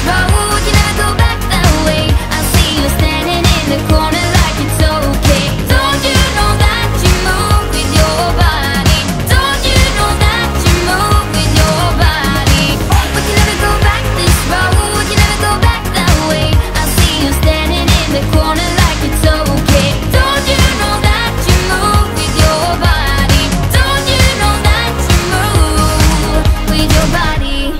road, you never go back that way. I see you standing in the corner like it's okay. Don't you know that you move with your body? Don't you know that you move with your body? But you never go back this road, you never go back that way. I see you standing in the corner like it's okay. Don't you know that you move with your body? Don't you know that you move with your body?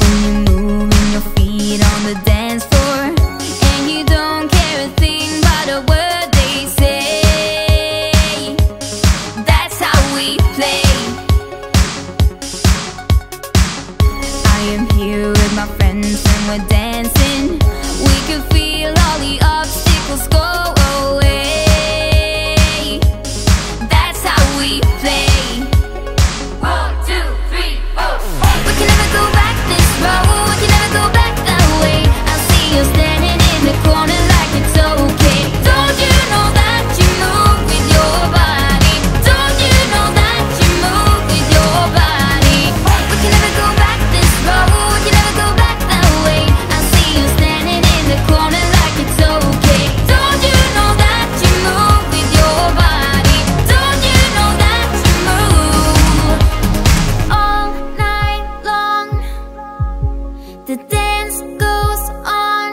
When you're moving your feet on the dance floor, and you don't care a thing about a word they say, that's how we play. I am here with my friends and we're dancing. We can feel all the obstacles go away. That's how we play. 1, 2, 3, 4. We can never go back this road, you never go back that way. I see you standing in the corner like it's okay. Don't you know that you move with your body? Don't you know that you move with your body? We can never go back this road, you never go back that way. I see you standing in the corner like it's okay. Don't you know that you move with your body? Don't you know that you move all night long? The dance goes on.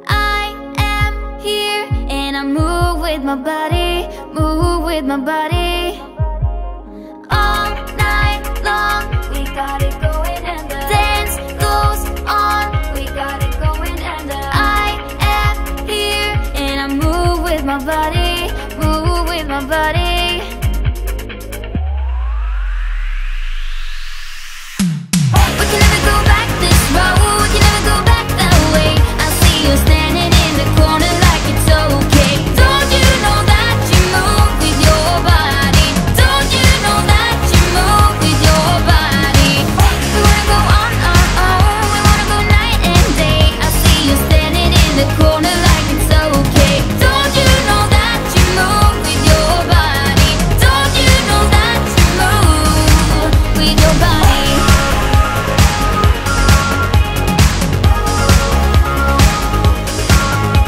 I am here and I move with my body, move with my body. All night long, we got it going and the dance goes on. We got it going and the I am here and I move with my body, move with my body. We can never go back this road, you never go back that way. I see you standing in the corner like it's okay. Don't you know that you move with your body? Don't you know that you move with your body? We wanna go on, we wanna go night and day. I see you standing in the corner like it's okay. Don't you know that you move with your body? Don't you know that you move with your body?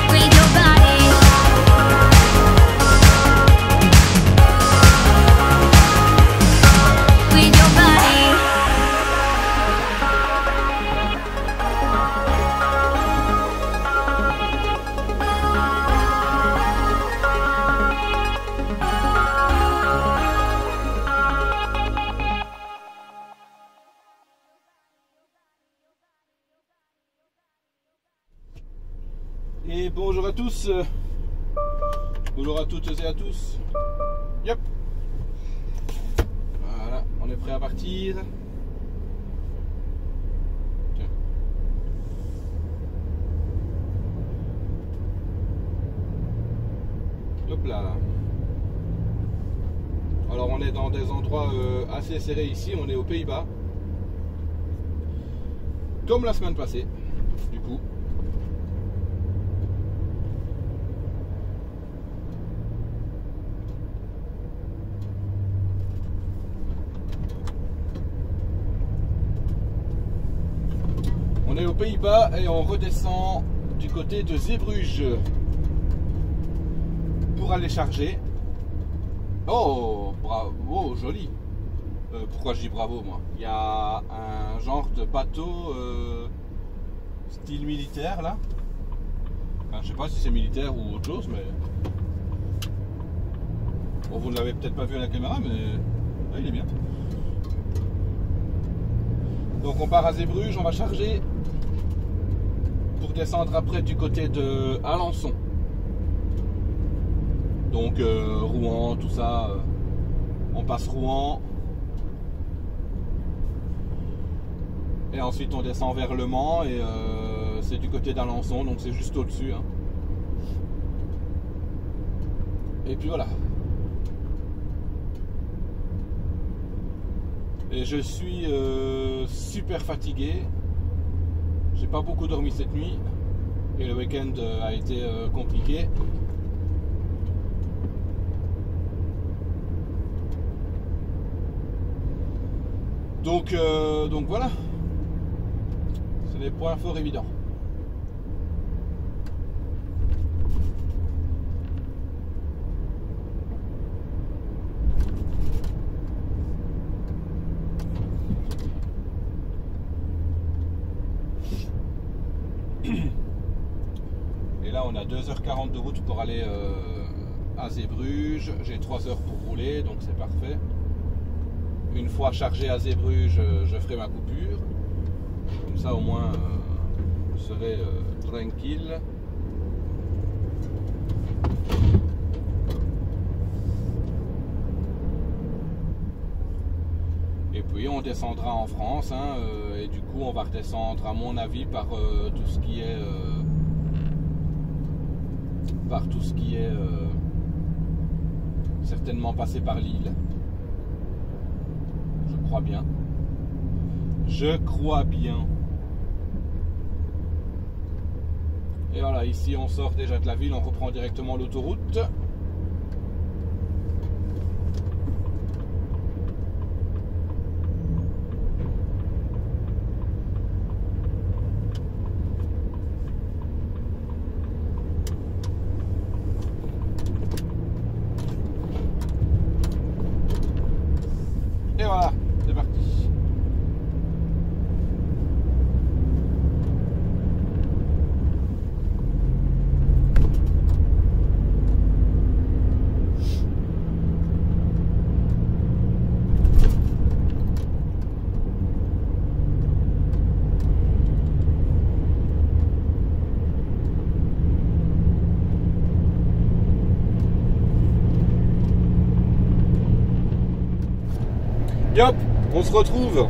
With your body. With your body. Et bonjour à tous, bonjour à toutes et à tous. Yep. Voilà, on est prêt à partir. Tiens. Hop là. Alors on est dans des endroits assez serrés ici, on est aux Pays-Bas. Comme la semaine passée, du coup. On est aux Pays-Bas et on redescend du côté de Zeebrugge pour aller charger. Oh, bravo, joli. Pourquoi je dis bravo moi? Il y a un genre de bateau style militaire là. Enfin, je sais pas si c'est militaire ou autre chose, mais bon, vous ne l'avez peut-être pas vu à la caméra, mais là, il est bien. Donc on part à Zeebrugge, on va charger pour descendre après du côté de Alençon. Donc Rouen, tout ça, on passe Rouen. Et ensuite on descend vers Le Mans et c'est du côté d'Alençon, donc c'est juste au-dessus. Hein. Et puis voilà. Et je suis super fatigué. J'ai pas beaucoup dormi cette nuit. Et le week-end a été compliqué. Donc voilà, c'est des points forts évidents. Et là on a 2h40 de route pour aller à Zeebruges. J'ai 3 heures pour rouler, donc c'est parfait. Une fois chargé à Zeebruges, je ferai ma coupure. Comme ça au moins je serai tranquille. Et puis on descendra en France, hein, et du coup on va redescendre à mon avis par tout ce qui est certainement passer par Lille. Je crois bien. Je crois bien. Et voilà, ici on sort déjà de la ville, on reprend directement l'autoroute. Et voilà, c'est parti. Yop, on se retrouve.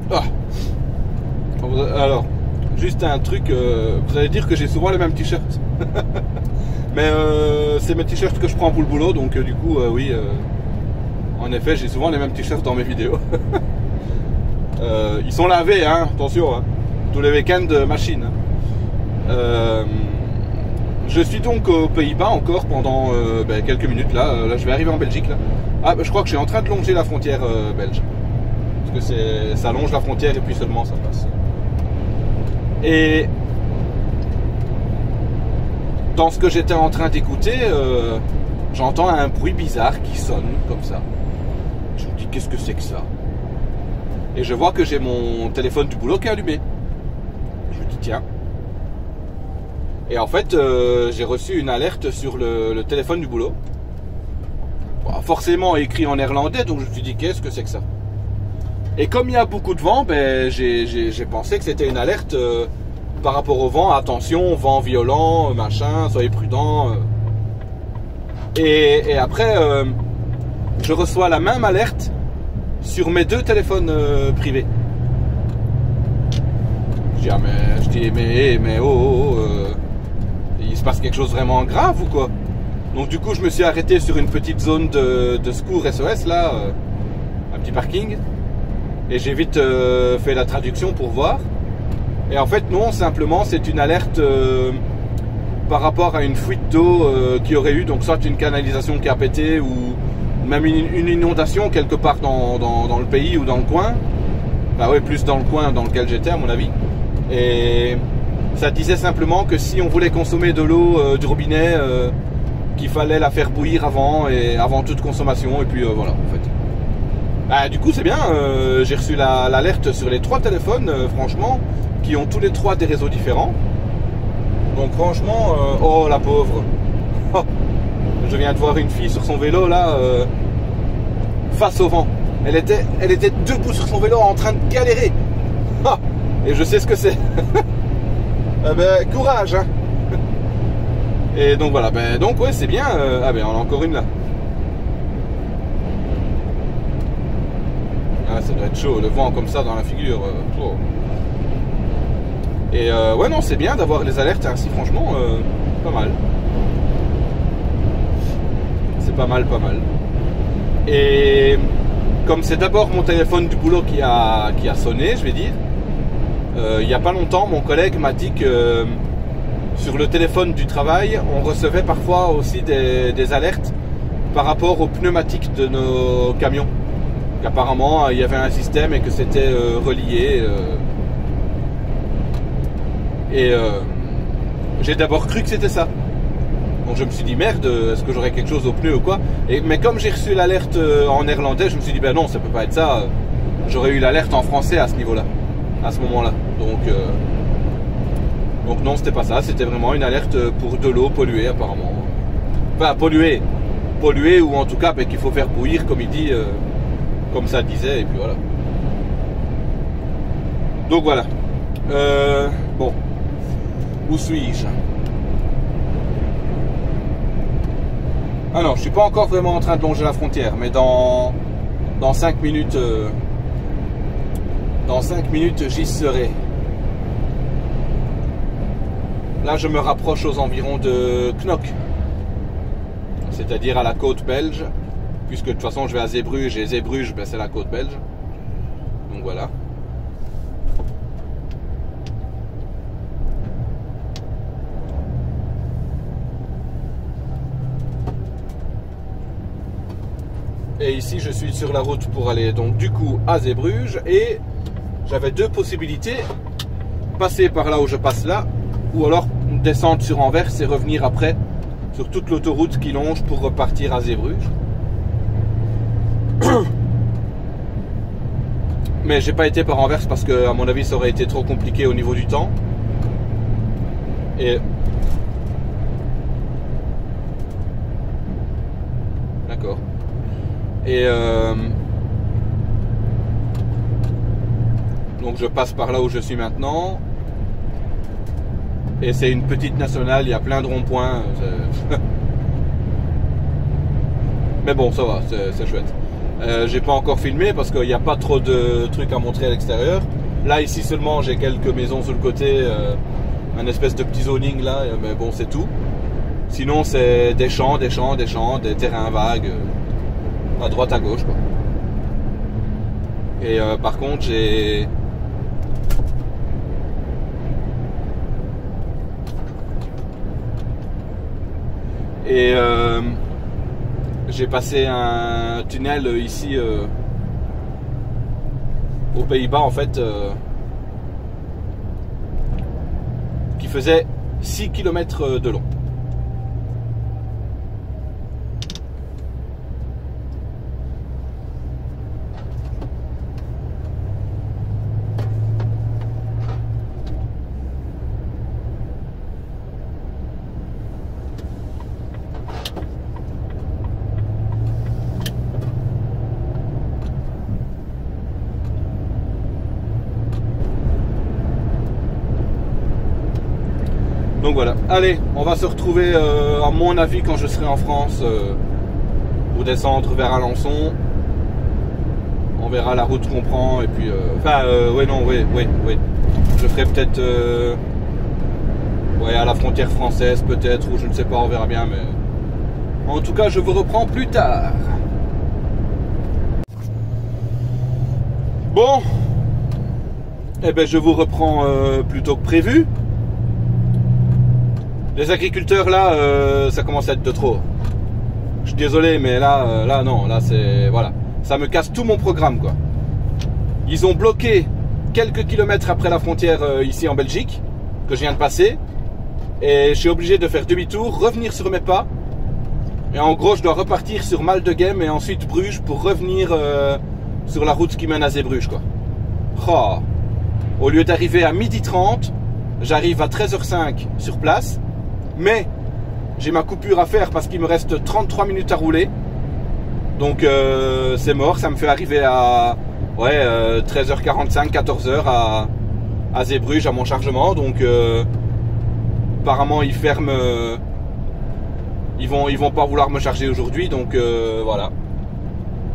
Ah. Alors, juste un truc, vous allez dire que j'ai souvent les mêmes t-shirts. Mais c'est mes t-shirts que je prends pour le boulot, donc du coup, oui, en effet, j'ai souvent les mêmes t-shirts dans mes vidéos. Ils sont lavés, hein, attention, hein, tous les week-ends machine. Je suis donc aux Pays-Bas encore pendant quelques minutes là. Là, je vais arriver en Belgique là. Ah, je crois que je suis en train de longer la frontière belge. Parce que ça longe la frontière et puis seulement ça passe. Et dans ce que j'étais en train d'écouter, j'entends un bruit bizarre qui sonne comme ça. Je me dis qu'est-ce que c'est que ça? Et je vois que j'ai mon téléphone du boulot qui est allumé. Je me dis tiens. Et en fait, j'ai reçu une alerte sur le téléphone du boulot. Bon, forcément écrit en néerlandais, donc je me suis dit qu'est-ce que c'est que ça? Et comme il y a beaucoup de vent, j'ai pensé que c'était une alerte par rapport au vent. Attention, vent violent, machin, soyez prudents. Et après, je reçois la même alerte sur mes 2 téléphones privés. Je dis mais oh, il se passe quelque chose vraiment grave ou quoi? Donc du coup je me suis arrêté sur une petite zone de secours SOS là, un petit parking, et j'ai vite fait la traduction pour voir. Et en fait non, simplement c'est une alerte par rapport à une fuite d'eau qui aurait eu, donc soit une canalisation qui a pété ou même une inondation quelque part dans le pays ou dans le coin. Bah oui, plus dans le coin dans lequel j'étais à mon avis. Et ça disait simplement que si on voulait consommer de l'eau du robinet, qu'il fallait la faire bouillir avant toute consommation. Et puis voilà en fait. Bah, du coup c'est bien, j'ai reçu l'alerte sur les 3 téléphones, franchement, qui ont tous les 3 des réseaux différents. Donc franchement, oh la pauvre. Oh, je viens de voir une fille sur son vélo là, face au vent. Elle était debout sur son vélo en train de galérer. Ah, et je sais ce que c'est. Courage hein. Et donc voilà, donc ouais c'est bien. Ah on a encore une là. Ah, ça doit être chaud, le vent comme ça dans la figure. Oh. Et ouais non, c'est bien d'avoir les alertes ainsi, franchement, pas mal. C'est pas mal. Et comme c'est d'abord mon téléphone du boulot qui a sonné, je vais dire, il n'y a pas longtemps, mon collègue m'a dit que sur le téléphone du travail, on recevait parfois aussi des alertes par rapport aux pneumatiques de nos camions. qu'apparemment il y avait un système et que c'était relié. J'ai d'abord cru que c'était ça. Donc je me suis dit merde, est-ce que j'aurais quelque chose au pneu ou quoi? Mais comme j'ai reçu l'alerte en néerlandais, je me suis dit ben non, ça peut pas être ça. J'aurais eu l'alerte en français à ce niveau-là, à ce moment-là. Donc non, c'était pas ça, c'était vraiment une alerte pour de l'eau polluée apparemment. Enfin polluée ou en tout cas ben, qu'il faut faire bouillir comme il dit, comme ça disait et puis voilà. Donc voilà. Bon, où suis-je? Ah non, je suis pas encore vraiment en train de longer la frontière, mais dans 5 minutes, j'y serai. Là, je me rapproche aux environs de Knock, c'est-à-dire à la côte belge, puisque de toute façon, je vais à Zeebrugge et Zeebrugge, ben, c'est la côte belge. Donc voilà. Et ici, je suis sur la route pour aller donc du coup à Zeebrugge et j'avais deux possibilités, passer par là où je passe là, ou alors descendre sur Anvers et revenir après sur toute l'autoroute qui longe pour repartir à Zeebrugge. Mais j'ai pas été par Anvers parce que à mon avis ça aurait été trop compliqué au niveau du temps. Et d'accord. Et donc je passe par là où je suis maintenant. Et c'est une petite nationale, il y a plein de ronds-points. Mais bon, ça va, c'est chouette. J'ai pas encore filmé parce qu'il n'y a pas trop de trucs à montrer à l'extérieur. Là, ici seulement, j'ai quelques maisons sur le côté, un espèce de petit zoning là, mais bon, c'est tout. Sinon, c'est des champs, des terrains vagues, à droite, à gauche, quoi. Et par contre, j'ai... Et j'ai passé un tunnel ici aux Pays-Bas en fait qui faisait 6 km de long. Donc voilà, allez, on va se retrouver à mon avis quand je serai en France pour descendre vers Alençon. On verra la route qu'on prend et puis... oui. Je ferai peut-être à la frontière française peut-être, ou je ne sais pas, on verra bien, mais... En tout cas, je vous reprends plus tard. Bon, eh ben je vous reprends plus tôt que prévu. Les agriculteurs là, ça commence à être de trop. Je suis désolé, mais là non, là c'est... Voilà. Ça me casse tout mon programme, quoi. Ils ont bloqué quelques kilomètres après la frontière ici en Belgique, que je viens de passer. Et je suis obligé de faire demi-tour, revenir sur mes pas. Et en gros, je dois repartir sur Maldegem et ensuite Bruges pour revenir sur la route qui mène à Zeebrugge, quoi. Oh. Au lieu d'arriver à 12h30, j'arrive à 13h05 sur place. Mais j'ai ma coupure à faire parce qu'il me reste 33 minutes à rouler. Donc c'est mort, ça me fait arriver à 13h45, 14h à Zeebrugge à mon chargement. Donc apparemment ils ferment, ils vont pas vouloir me charger aujourd'hui. Donc voilà.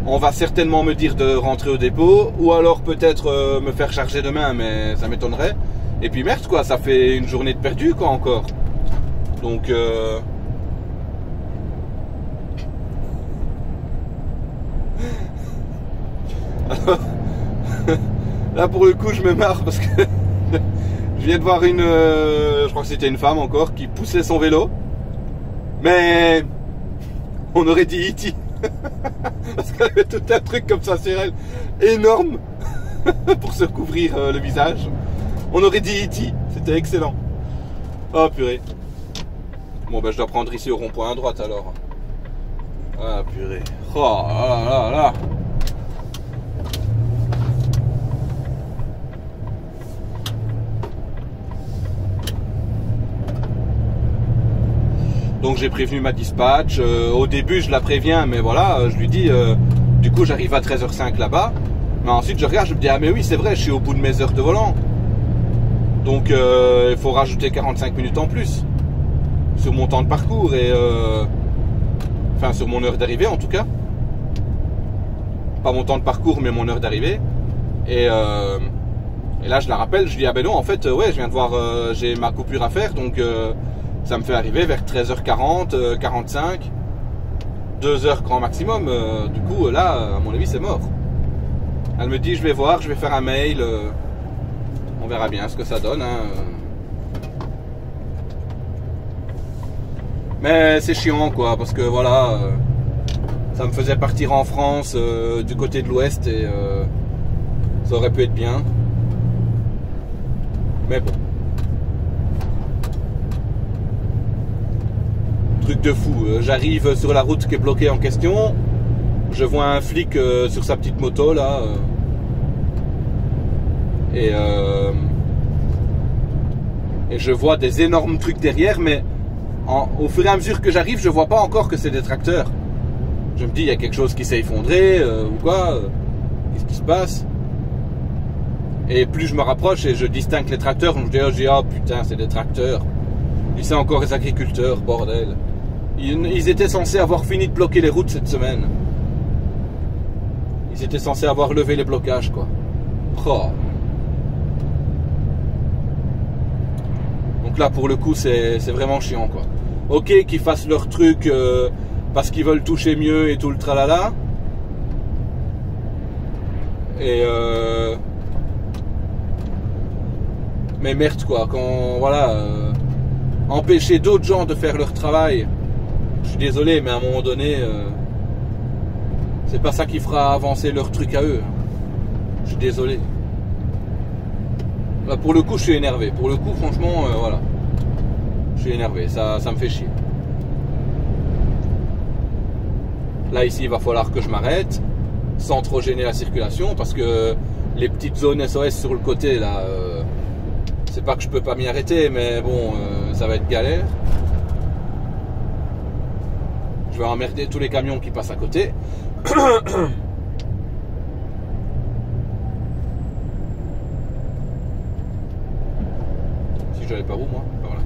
On va certainement me dire de rentrer au dépôt ou alors peut-être me faire charger demain, mais ça m'étonnerait. Et puis merde quoi, ça fait une journée de perdu quoi encore. Donc alors, là pour le coup je me marre parce que je viens de voir une, je crois que c'était une femme encore qui poussait son vélo, mais on aurait dit E.T. Parce qu'elle avait tout un truc comme ça sur elle, énorme, pour se couvrir le visage. On aurait dit E.T., c'était excellent. Oh purée. Bon ben je dois prendre ici au rond-point à droite alors. Ah purée. Oh là là là. Donc j'ai prévenu ma dispatch. Au début je la préviens, mais voilà, je lui dis du coup j'arrive à 13h05 là-bas. Mais ensuite je regarde, je me dis ah mais oui c'est vrai, je suis au bout de mes heures de volant. Donc il faut rajouter 45 minutes en plus sur mon temps de parcours et enfin sur mon heure d'arrivée en tout cas. Pas mon temps de parcours mais mon heure d'arrivée. Et là je la rappelle, je dis ah ben non en fait ouais je viens de voir, j'ai ma coupure à faire donc ça me fait arriver vers 13h40, 45, 2h grand maximum. Du coup là à mon avis c'est mort. Elle me dit je vais voir, je vais faire un mail. On verra bien ce que ça donne. Hein. Mais c'est chiant quoi, parce que voilà, ça me faisait partir en France du côté de l'ouest et ça aurait pu être bien. Mais bon. Truc de fou. J'arrive sur la route qui est bloquée en question. Je vois un flic sur sa petite moto là. Et je vois des énormes trucs derrière, mais au fur et à mesure que j'arrive, je vois pas encore que c'est des tracteurs. Je me dis, il y a quelque chose qui s'est effondré ou quoi, qu'est-ce qui se passe? Et plus je me rapproche et je distingue les tracteurs, je me dis, oh putain, c'est des tracteurs. Et c'est encore les agriculteurs, bordel. Ils étaient censés avoir fini de bloquer les routes cette semaine. Ils étaient censés avoir levé les blocages, quoi. Oh. Là pour le coup c'est vraiment chiant quoi. Ok qu'ils fassent leur truc parce qu'ils veulent toucher mieux et tout le tralala. Et mais merde quoi, quand voilà empêcher d'autres gens de faire leur travail. Je suis désolé mais à un moment donné c'est pas ça qui fera avancer leur truc à eux. Je suis désolé. Là, pour le coup, je suis énervé. Pour le coup, franchement, voilà. Je suis énervé. Ça me fait chier. Là, ici, il va falloir que je m'arrête sans trop gêner la circulation parce que les petites zones SOS sur le côté, là, c'est pas que je peux pas m'y arrêter, mais bon, ça va être galère. Je vais emmerder tous les camions qui passent à côté. J'allais par où moi? Par là.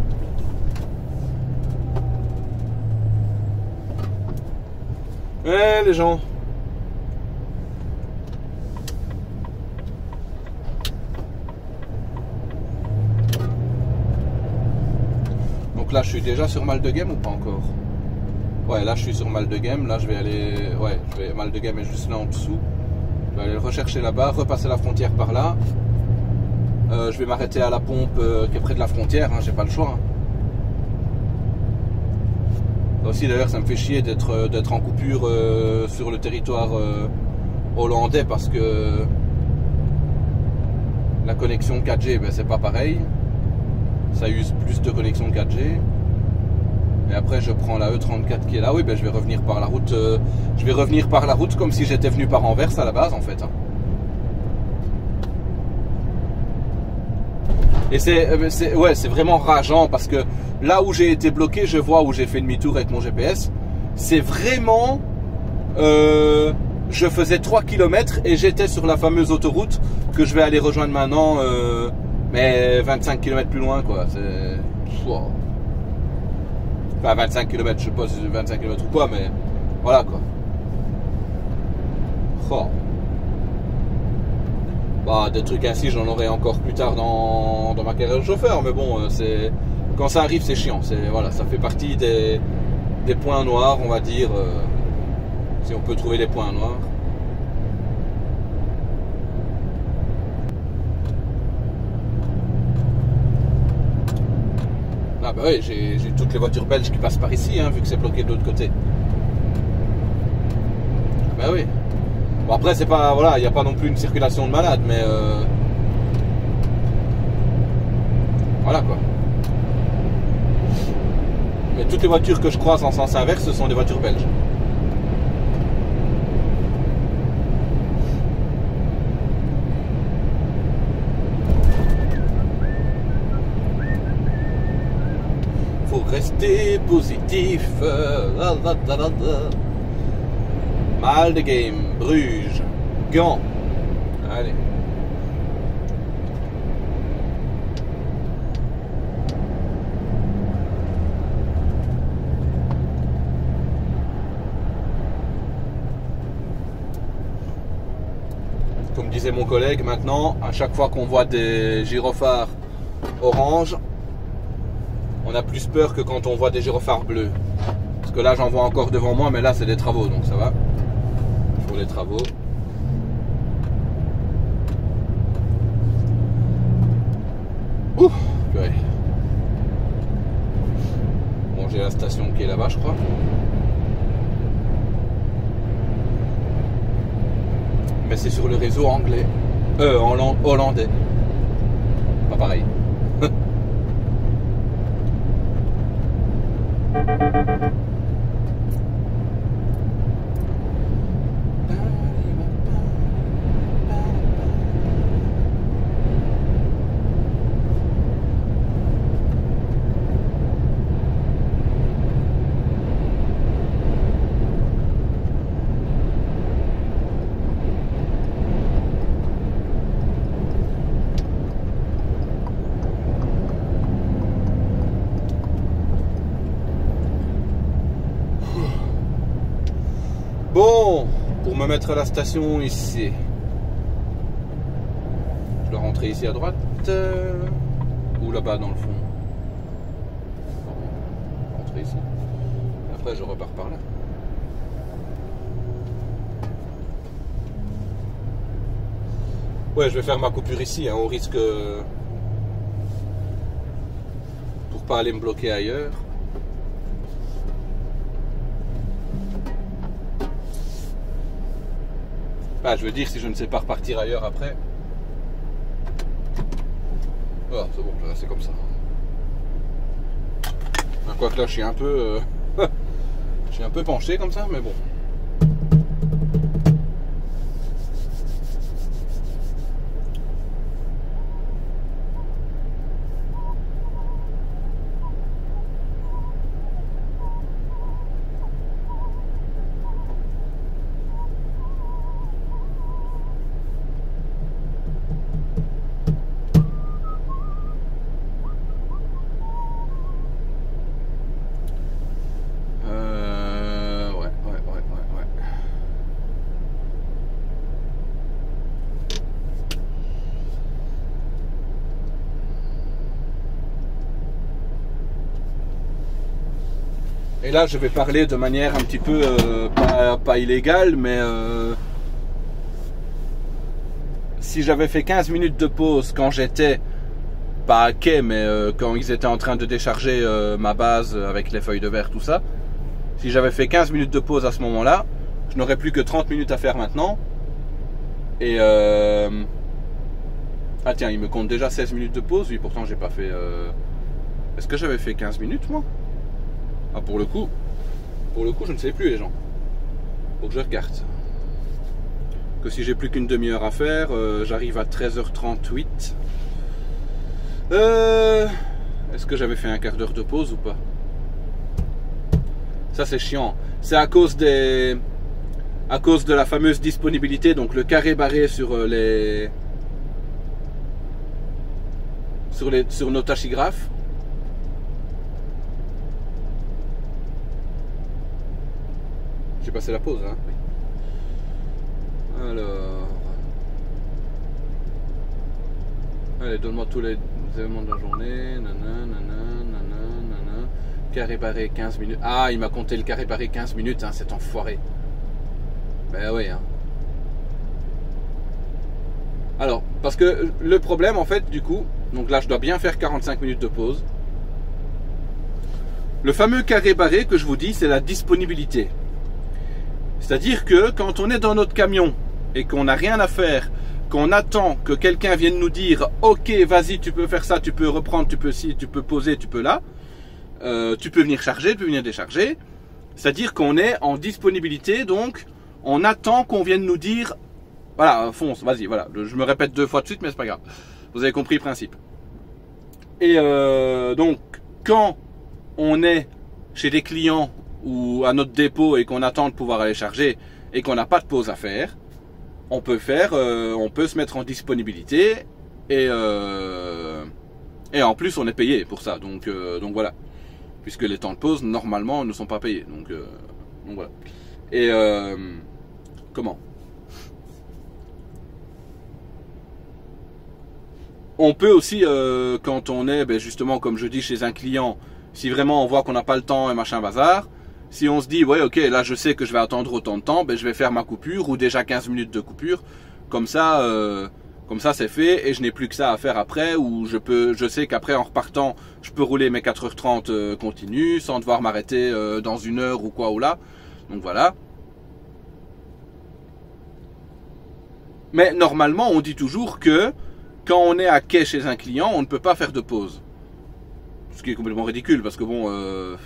Les gens. Donc là je suis déjà sur Mal-de-Game ou pas encore? Ouais là je suis sur Mal-de-Game. Là je vais aller. Ouais Mal-de-Game est juste là en dessous. Je vais aller le rechercher là-bas, repasser la frontière par là. Je vais m'arrêter à la pompe qui est près de la frontière, hein, j'ai pas le choix. Hein. Aussi d'ailleurs ça me fait chier d'être en coupure sur le territoire hollandais parce que la connexion 4G ben, c'est pas pareil. Ça use plus de connexion 4G. Et après je prends la E34 qui est là, oui ben je vais revenir par la route. Je vais revenir par la route comme si j'étais venu par Anvers à la base en fait. Hein. Et c'est vraiment rageant parce que là où j'ai été bloqué, je vois où j'ai fait demi-tour avec mon GPS. C'est vraiment... je faisais 3 km et j'étais sur la fameuse autoroute que je vais aller rejoindre maintenant, mais 25 km plus loin quoi. C'est... Wow. Enfin 25 km, je sais pas si c'est 25 km ou quoi, mais voilà quoi. Oh. Bah, des trucs ainsi j'en aurai encore plus tard dans ma carrière de chauffeur, mais bon c'est quand ça arrive c'est chiant, voilà, ça fait partie des points noirs on va dire, si on peut trouver des points noirs. Ah bah oui, j'ai toutes les voitures belges qui passent par ici hein, vu que c'est bloqué de l'autre côté. Bah oui. Bon après c'est pas, voilà, il n'y a pas non plus une circulation de malade, mais voilà quoi. Mais toutes les voitures que je croise en sens inverse, ce sont des voitures belges. Faut rester positif. Mal de game, Bruges, Gand. Allez. Comme disait mon collègue, maintenant, à chaque fois qu'on voit des gyrophares orange, on a plus peur que quand on voit des gyrophares bleus. Parce que là, j'en vois encore devant moi, mais là, c'est des travaux, donc ça va. Pour les travaux. Ouh, purée. Bon, j'ai la station qui est là-bas, je crois. Mais c'est sur le réseau anglais. Hollandais. Pas pareil. Bon, pour me mettre à la station ici, je dois rentrer ici à droite ou là-bas dans le fond. Rentrer ici. Après, je repars par là. Ouais, je vais faire ma coupure ici, hein, au risque pour pas aller me bloquer ailleurs. Bah, je veux dire, si je ne sais pas repartir ailleurs après. Oh, c'est bon, je vais rester comme ça. Quoique là, je suis un peu je suis un peu penché comme ça, mais bon. Et là, je vais parler de manière un petit peu pas illégale, mais si j'avais fait 15 minutes de pause quand j'étais, pas à quai, mais quand ils étaient en train de décharger ma base avec les feuilles de verre, tout ça, si j'avais fait 15 minutes de pause à ce moment-là, je n'aurais plus que 30 minutes à faire maintenant. Et ah tiens, il me compte déjà 16 minutes de pause, oui, pourtant j'ai pas fait... Est-ce que j'avais fait 15 minutes, moi? Ah, pour le coup, je ne sais plus, les gens. Faut que je regarde. Que si j'ai plus qu'une demi-heure à faire, j'arrive à 13h38. Est-ce que j'avais fait un quart d'heure de pause ou pas? Ça, c'est chiant. C'est à cause de la fameuse disponibilité, donc le carré barré sur nos tachygraphes. J'ai passé la pause, hein. Alors, allez, donne-moi tous les éléments de la journée. Carré barré 15 minutes. Ah, il m'a compté le carré barré 15 minutes, hein, cet enfoiré. Ben oui, hein. Alors, parce que le problème, en fait, du coup, donc là, je dois bien faire 45 minutes de pause. Le fameux carré barré que je vous dis, c'est la disponibilité. C'est-à-dire que quand on est dans notre camion et qu'on n'a rien à faire, qu'on attend que quelqu'un vienne nous dire « Ok, vas-y, tu peux faire ça, tu peux reprendre, tu peux ci, tu peux poser, tu peux là. Tu peux venir charger, tu peux venir décharger. » C'est-à-dire qu'on est en disponibilité, donc on attend qu'on vienne nous dire « Voilà, fonce, vas-y, voilà. » Je me répète 2 fois de suite, mais c'est pas grave. Vous avez compris le principe. Et donc, quand on est chez des clients ou à notre dépôt et qu'on attend de pouvoir aller charger et qu'on n'a pas de pause à faire, on peut se mettre en disponibilité et en plus on est payé pour ça. Donc voilà, puisque les temps de pause normalement ne sont pas payés. Donc voilà. Et comment? On peut aussi, quand on est justement, comme je dis, chez un client, si vraiment on voit qu'on n'a pas le temps et machin bazar, si on se dit, ouais, ok, là je sais que je vais attendre autant de temps, je vais faire ma coupure, ou déjà 15 minutes de coupure, comme ça c'est fait, et je n'ai plus que ça à faire après, ou je sais qu'après en repartant, je peux rouler mes 4h30 continu, sans devoir m'arrêter dans 1 heure ou quoi ou là. Donc voilà. Mais normalement, on dit toujours que quand on est à quai chez un client, on ne peut pas faire de pause. Ce qui est complètement ridicule, parce que bon,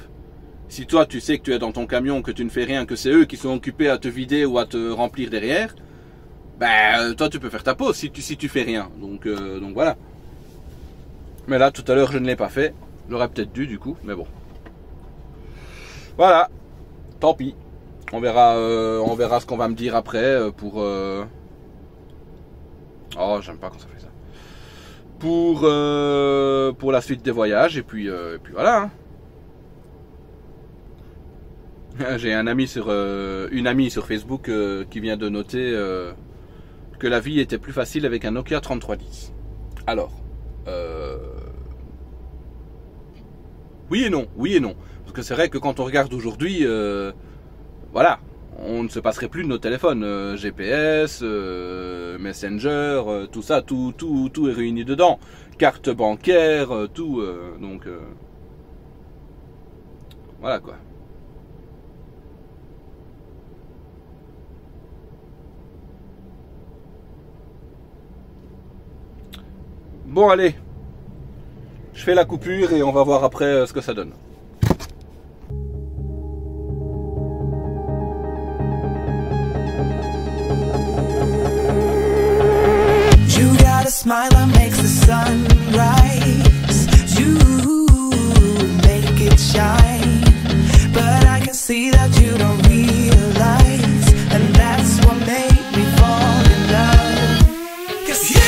si toi tu sais que tu es dans ton camion, que tu ne fais rien, que c'est eux qui sont occupés à te vider ou à te remplir derrière, toi tu peux faire ta pause si tu fais rien. Donc voilà. Mais là tout à l'heure je ne l'ai pas fait. J'aurais peut-être dû du coup, mais bon. Voilà. Tant pis. On verra ce qu'on va me dire après pour. Oh, j'aime pas quand ça fait ça. Pour la suite des voyages et puis voilà. Hein. J'ai une amie sur Facebook qui vient de noter que la vie était plus facile avec un Nokia 3310. Alors, oui et non. Parce que c'est vrai que quand on regarde aujourd'hui, voilà, on ne se passerait plus de nos téléphones. GPS, Messenger, tout ça, tout est réuni dedans. Carte bancaire, tout. Donc, voilà quoi. Bon allez, je fais la coupure et on va voir après ce que ça donne. You got a smile that makes the sun rise. You make it shine. But I can see that you don't realize, and that's what made me fall in love. 'Cause you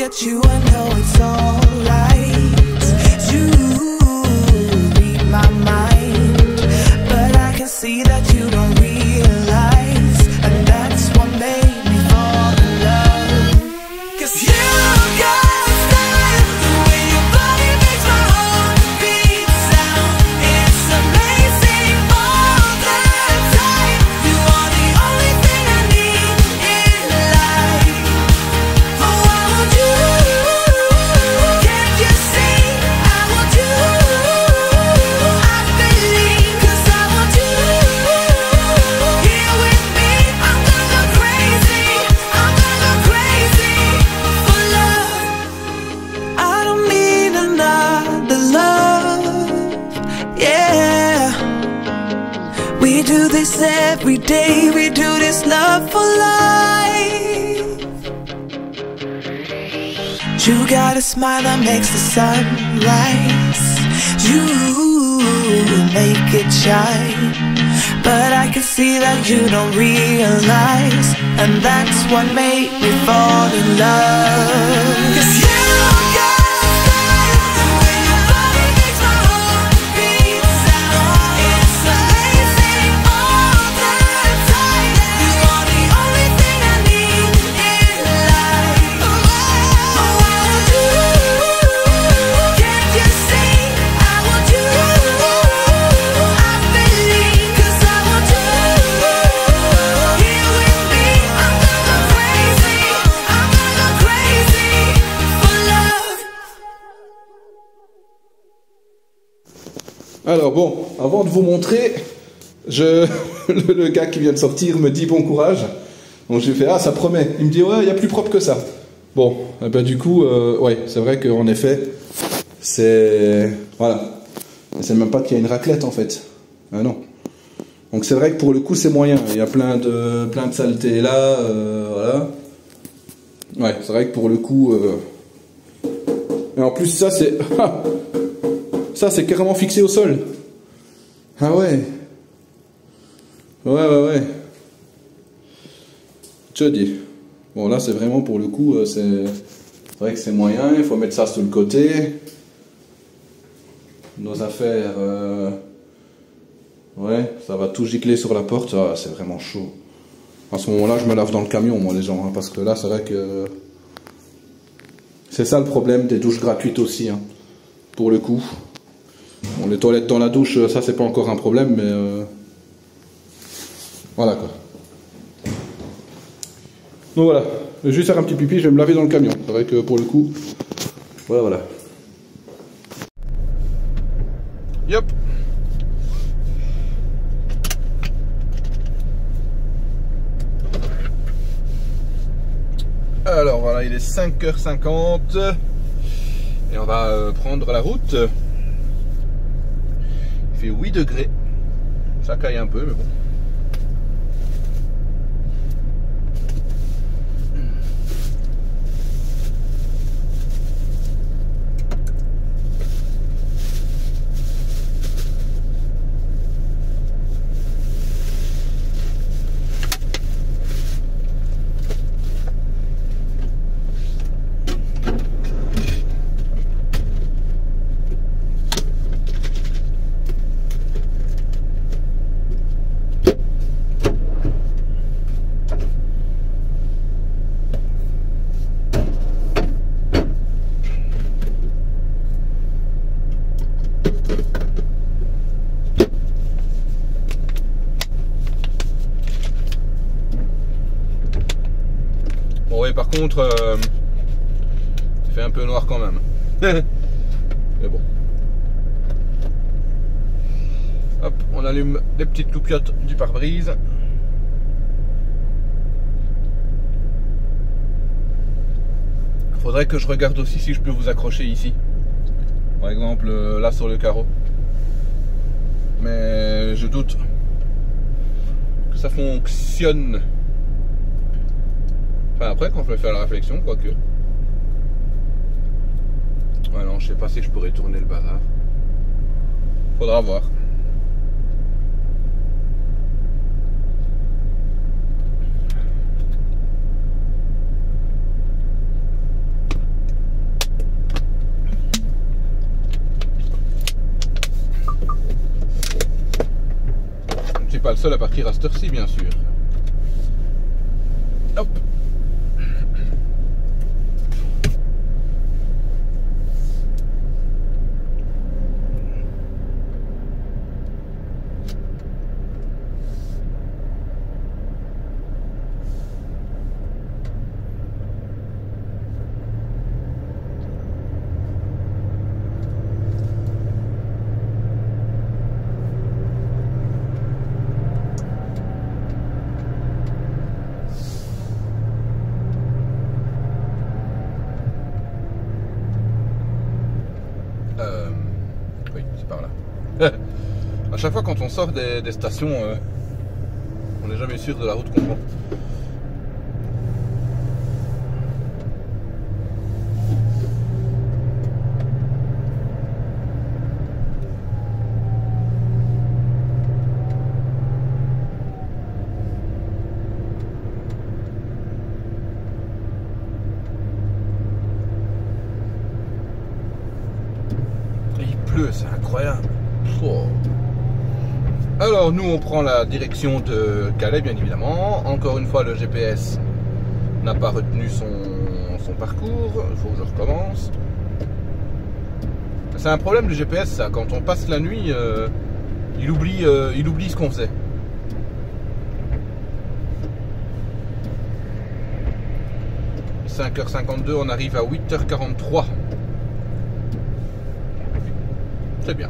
got you, I know it's alright. You read my mind, but I can see that you don't realize, and that's what made me fall in love. 'Cause you got style, the way your body makes my heart beat sound. It's amazing all the time. You are the only thing I need in life. Oh, I want you. We do this every day, we do this love for life. You got a smile that makes the sun rise. You make it shine. But I can see that you don't realize, and that's what made me fall in love. 'Cause you got Alors bon, avant de vous montrer, le gars qui vient de sortir me dit bon courage. Donc je lui fais ah ça promet. Il me dit ouais il y a plus propre que ça. Bon, eh ben du coup ouais c'est vrai qu'en effet c'est voilà. C'est même pas qu'il y a une raclette en fait. Ah non. Donc c'est vrai que pour le coup c'est moyen. Il y a plein de saletés là, voilà. Ouais c'est vrai que pour le coup. Et en plus ça c'est ça c'est carrément fixé au sol. Ah ouais. Ouais. Je te dis. Bon là c'est vraiment pour le coup c'est vrai que c'est moyen, il faut mettre ça sur le côté. Nos affaires ouais, ça va tout gicler sur la porte, ah, c'est vraiment chaud. À ce moment-là, je me lave dans le camion moi les gens, hein, parce que là c'est vrai que c'est ça le problème des douches gratuites aussi hein, pour le coup. Bon, les toilettes dans la douche, ça c'est pas encore un problème mais voilà quoi. Donc voilà, je vais juste faire un petit pipi, je vais me laver dans le camion. C'est vrai que pour le coup, voilà. Yop. Alors voilà, il est 5h50 et on va prendre la route. Il fait 8 degrés, ça caille un peu mais bon. Par contre, il fait un peu noir quand même. Mais bon. Hop, on allume les petites loupiottes du pare-brise. Faudrait que je regarde aussi si je peux vous accrocher ici. Par exemple, là sur le carreau. Mais je doute que ça fonctionne. Enfin après quand je vais faire la réflexion, quoique. Ouais non, je sais pas si je pourrais tourner le bazar. Faudra voir. Je ne suis pas le seul à partir à cette heure-ci bien sûr. Hop. Oui, c'est par là. À chaque fois quand on sort des stations, on n'est jamais sûr de la route qu'on prend. C'est incroyable. Oh. Alors nous on prend la direction de Calais bien évidemment. Encore une fois le GPS n'a pas retenu son parcours. Il faut que je recommence. C'est un problème du GPS ça. Quand on passe la nuit il oublie ce qu'on faisait. « 5h52, on arrive à 8h43. Très bien.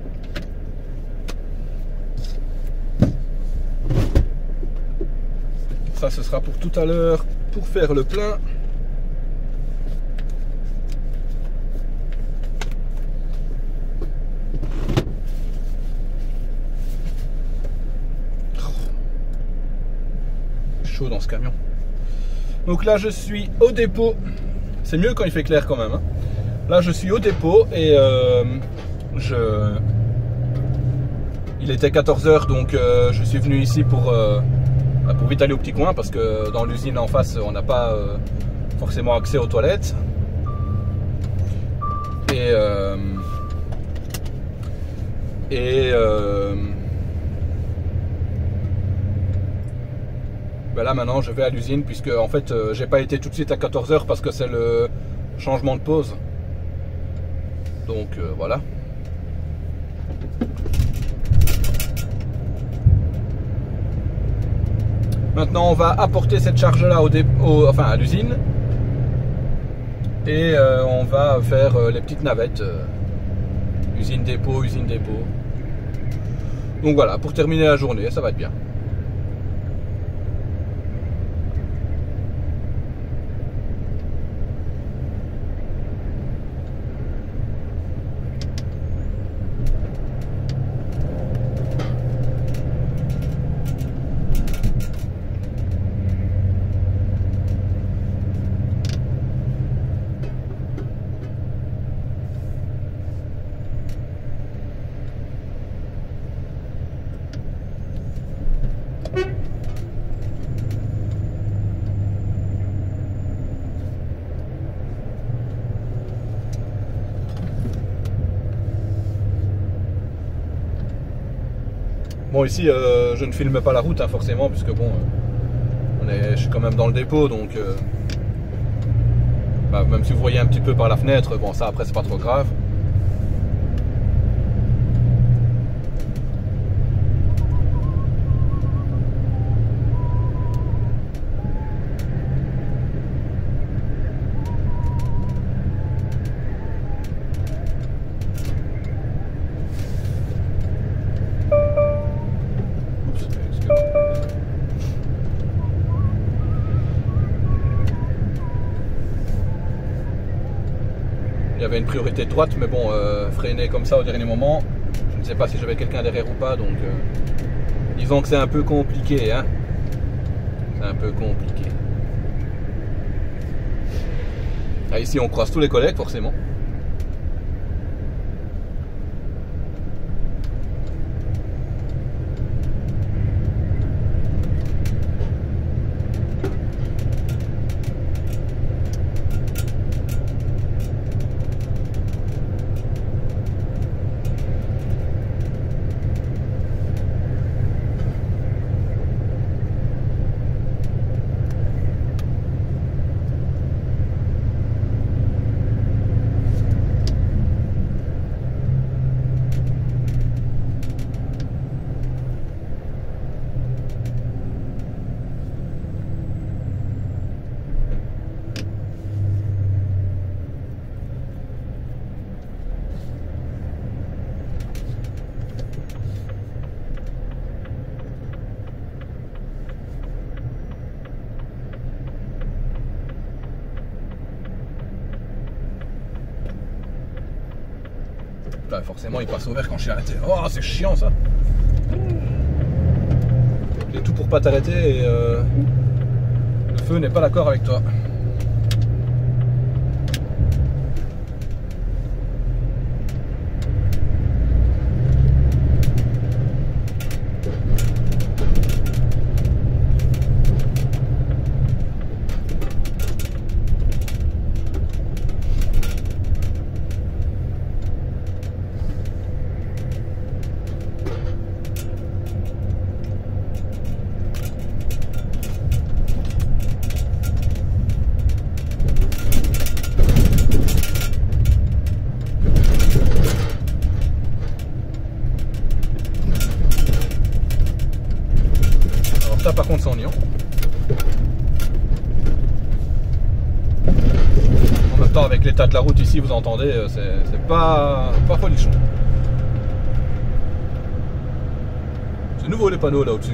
Ça, ce sera pour tout à l'heure, pour faire le plein. Chaud dans ce camion. Donc là, je suis au dépôt. C'est mieux quand il fait clair quand même. Hein. Là, je suis au dépôt et il était 14 h, donc je suis venu ici pour vite aller au petit coin parce que dans l'usine en face, on n'a pas forcément accès aux toilettes. Ben là maintenant je vais à l'usine puisque en fait j'ai pas été tout de suite à 14 h parce que c'est le changement de pause. Donc voilà. Maintenant on va apporter cette charge là enfin à l'usine et on va faire les petites navettes usine dépôt. Donc voilà, pour terminer la journée, ça va être bien. Bon ici je ne filme pas la route hein, forcément puisque bon je suis quand même dans le dépôt donc bah, même si vous voyez un petit peu par la fenêtre, bon ça après c'est pas trop grave. Il y avait une priorité de droite, mais bon, freiner comme ça au dernier moment, je ne sais pas si j'avais quelqu'un derrière ou pas, donc disons que c'est un peu compliqué, hein. C'est un peu compliqué. Ah, ici on croise tous les collègues forcément. Là, forcément il passe au vert quand je suis arrêté. Oh c'est chiant ça. Et tout pour pas t'arrêter et le feu n'est pas d'accord avec toi. Ça par contre c'est ennuyant. En même temps avec l'état de la route ici vous entendez c'est pas folichon. C'est nouveau les panneaux là au-dessus.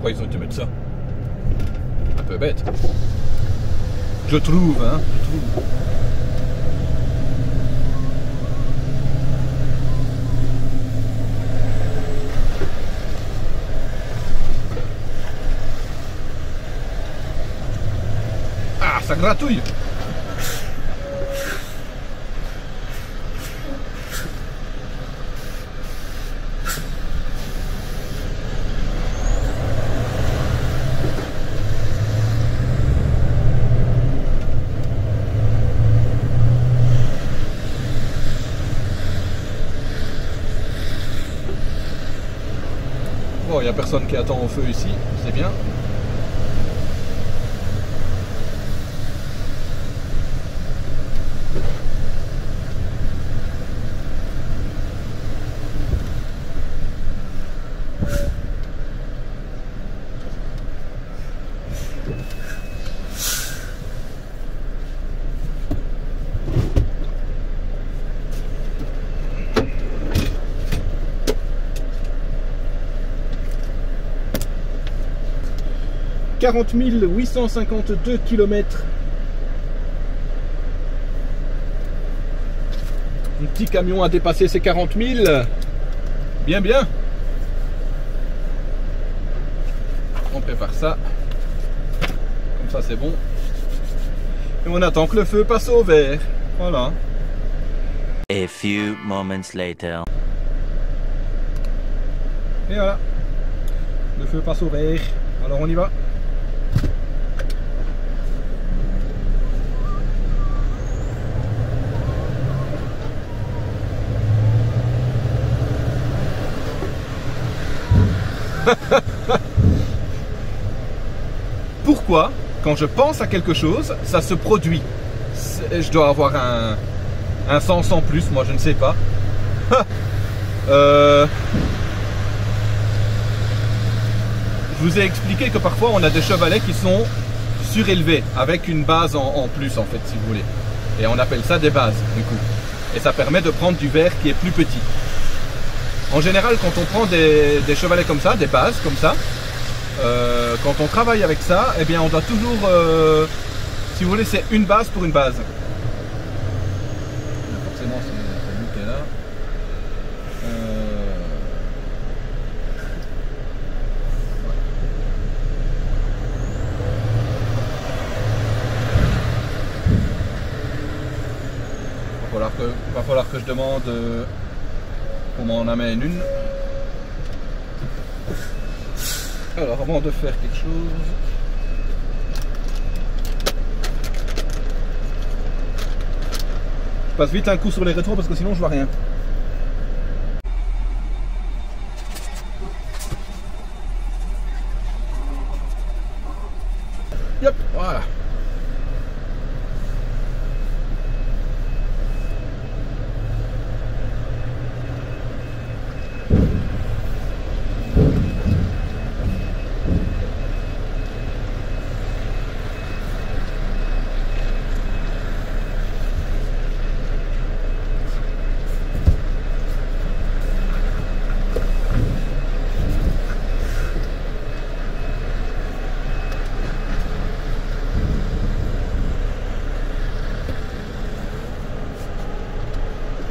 Pourquoi ils ont été mettre ça? Un peu bête. Je trouve, hein, je trouve. Ah, ça gratouille. Bon, il n'y a personne qui attend au feu ici, c'est bien. « 40 852 km. Un petit camion a dépassé ses 40 000. Bien, bien. On prépare ça. Comme ça, c'est bon. Et on attend que le feu passe au vert. Voilà. A few moments later. Et voilà. Le feu passe au vert. Alors, on y va. Pourquoi, quand je pense à quelque chose, ça se produit? Je dois avoir un sens en plus, moi je ne sais pas. Je vous ai expliqué que parfois on a des chevalets qui sont surélevés, avec une base en plus en fait, si vous voulez. Et on appelle ça des bases, du coup. Et ça permet de prendre du verre qui est plus petit. En général, quand on prend des chevalets comme ça, des bases comme ça, quand on travaille avec ça, eh bien on doit toujours, si vous voulez, c'est une base pour une base. Forcément, c'est lui qui est là. Va falloir que je demande comment on amène une. Alors avant de faire quelque chose, je passe vite un coup sur les rétros parce que sinon je vois rien. Yep, voilà.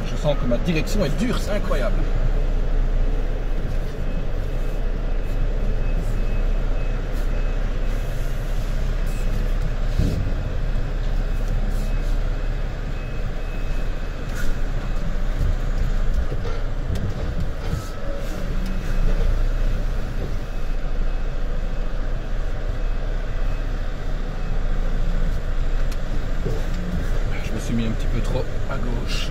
Je sens que ma direction est dure, c'est incroyable. Je me suis mis un petit peu trop à gauche.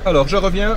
Alors je reviens.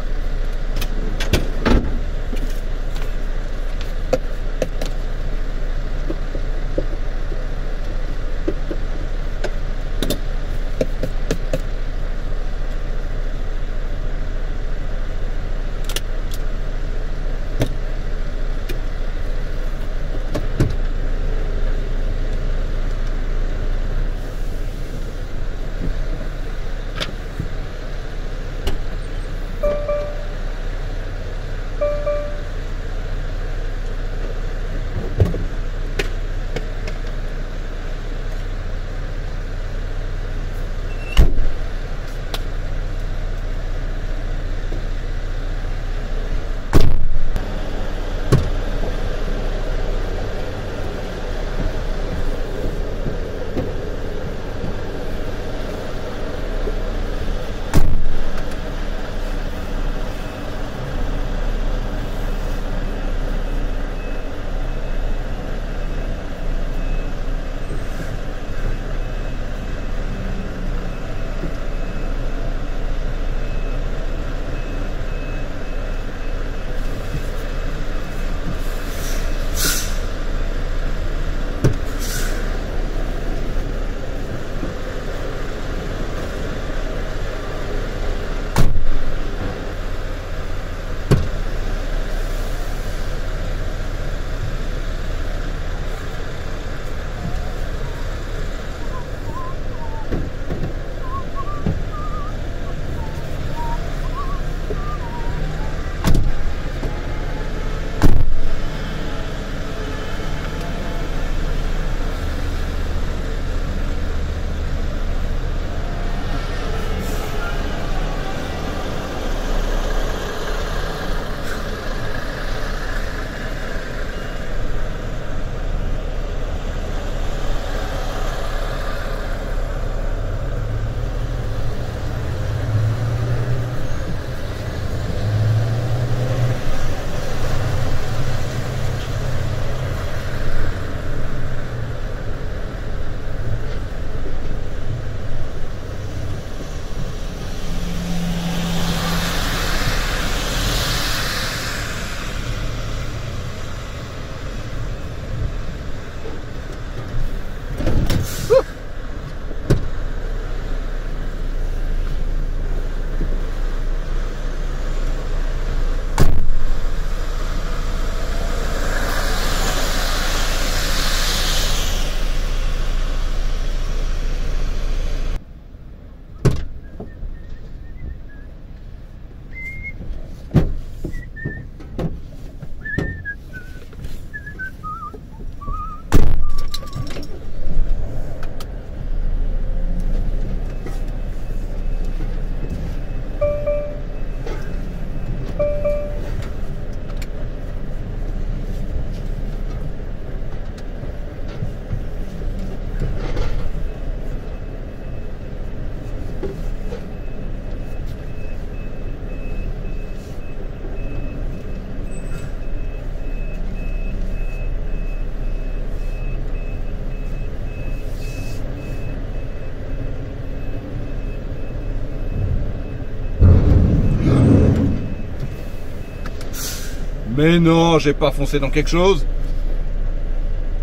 Mais non, j'ai pas foncé dans quelque chose.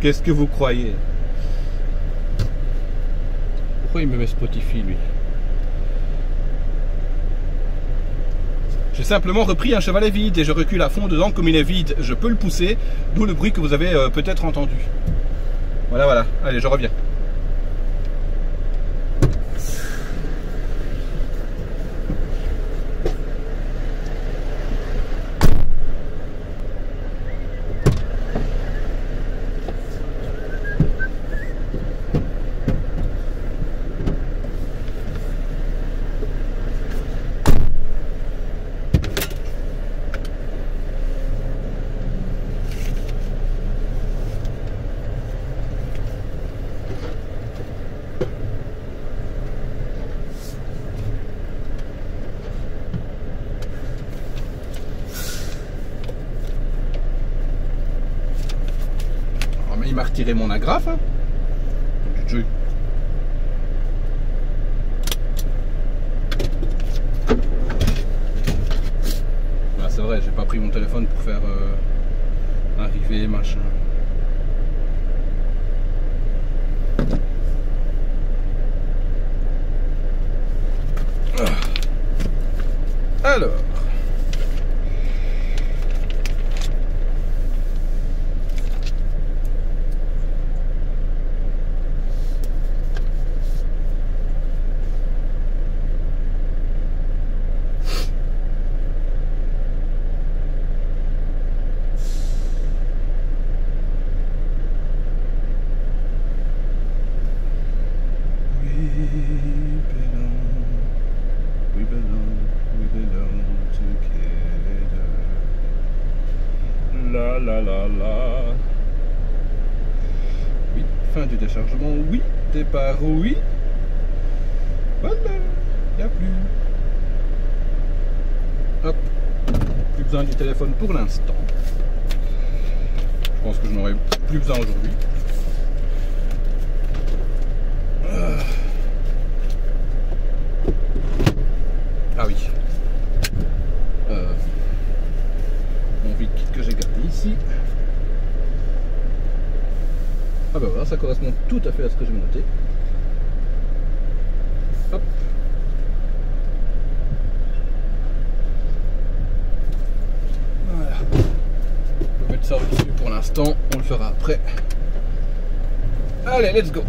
Qu'est-ce que vous croyez? Pourquoi il me met Spotify, lui? J'ai simplement repris un chevalet vide et je recule à fond dedans. Comme il est vide, je peux le pousser, d'où le bruit que vous avez peut-être entendu. Voilà, voilà. Allez, je reviens. Il m'a retiré mon agrafe. Hein. Ah, c'est vrai, j'ai pas pris mon téléphone pour faire arriver, machin. Alors. La la la la. Oui, fin du déchargement, oui. Départ, oui. Voilà, il n'y a plus. Hop. Plus besoin du téléphone pour l'instant. Je pense que je n'aurai plus besoin aujourd'hui. Ah oui. Mon Vic que j'ai gardé ici. Ah bah voilà, ça correspond tout à fait à ce que je vais noter. Hop. Voilà. On va mettre ça au-dessus pour l'instant, on le fera après. Allez, let's go.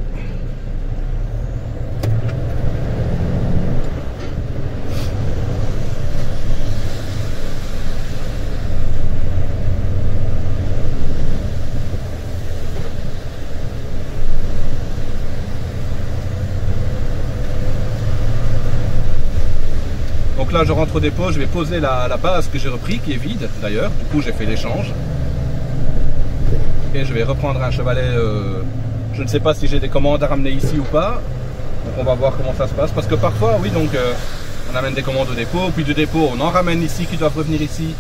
Donc là je rentre au dépôt, je vais poser la base que j'ai repris, qui est vide d'ailleurs, du coup j'ai fait l'échange. Et je vais reprendre un chevalet, je ne sais pas si j'ai des commandes à ramener ici ou pas. Donc on va voir comment ça se passe, parce que parfois oui, donc on amène des commandes au dépôt, puis du dépôt on en ramène ici qui doivent revenir ici.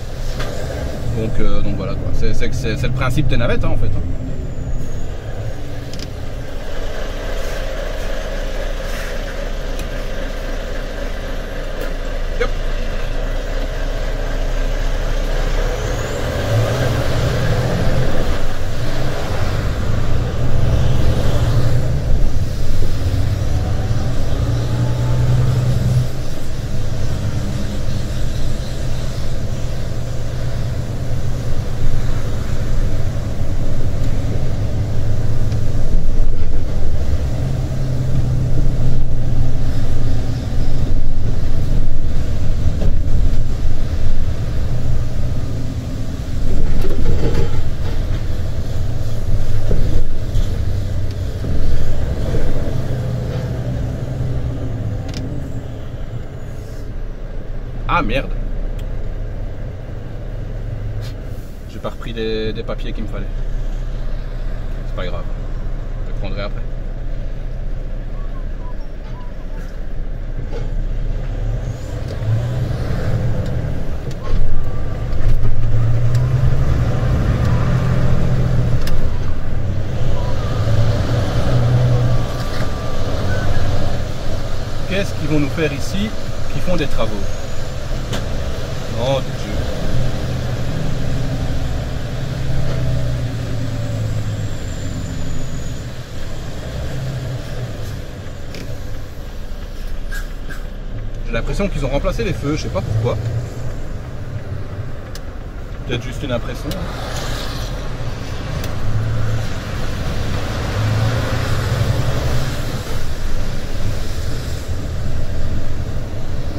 Donc voilà quoi, c'est le principe des navettes hein, en fait. Ah merde. J'ai pas repris des papiers qu'il me fallait. C'est pas grave. Je les prendrai après. Qu'est-ce qu'ils vont nous faire ici qui font des travaux? Oh Dieu. J'ai l'impression qu'ils ont remplacé les feux, je sais pas pourquoi. Peut-être juste une impression.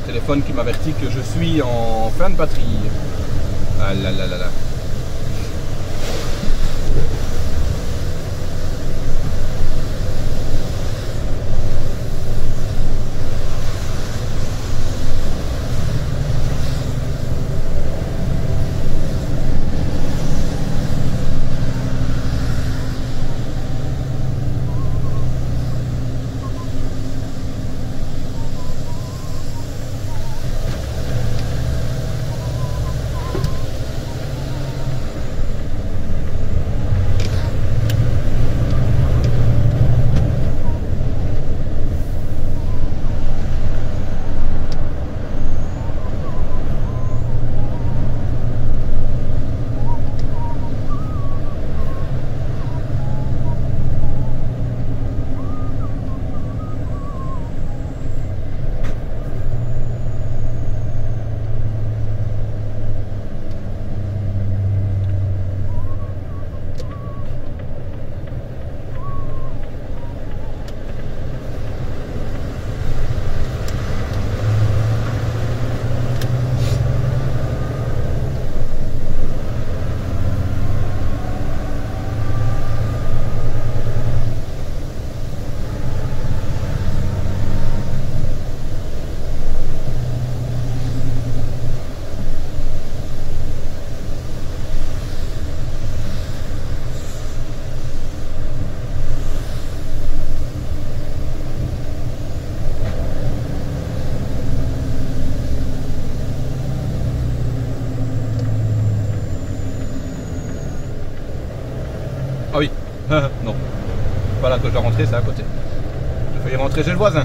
Téléphone qui m'avertit que je suis en fin de batterie. Ah là là là là. Ah oui, non. Pas là que je dois rentrer, c'est à côté. J'ai failli rentrer chez le voisin.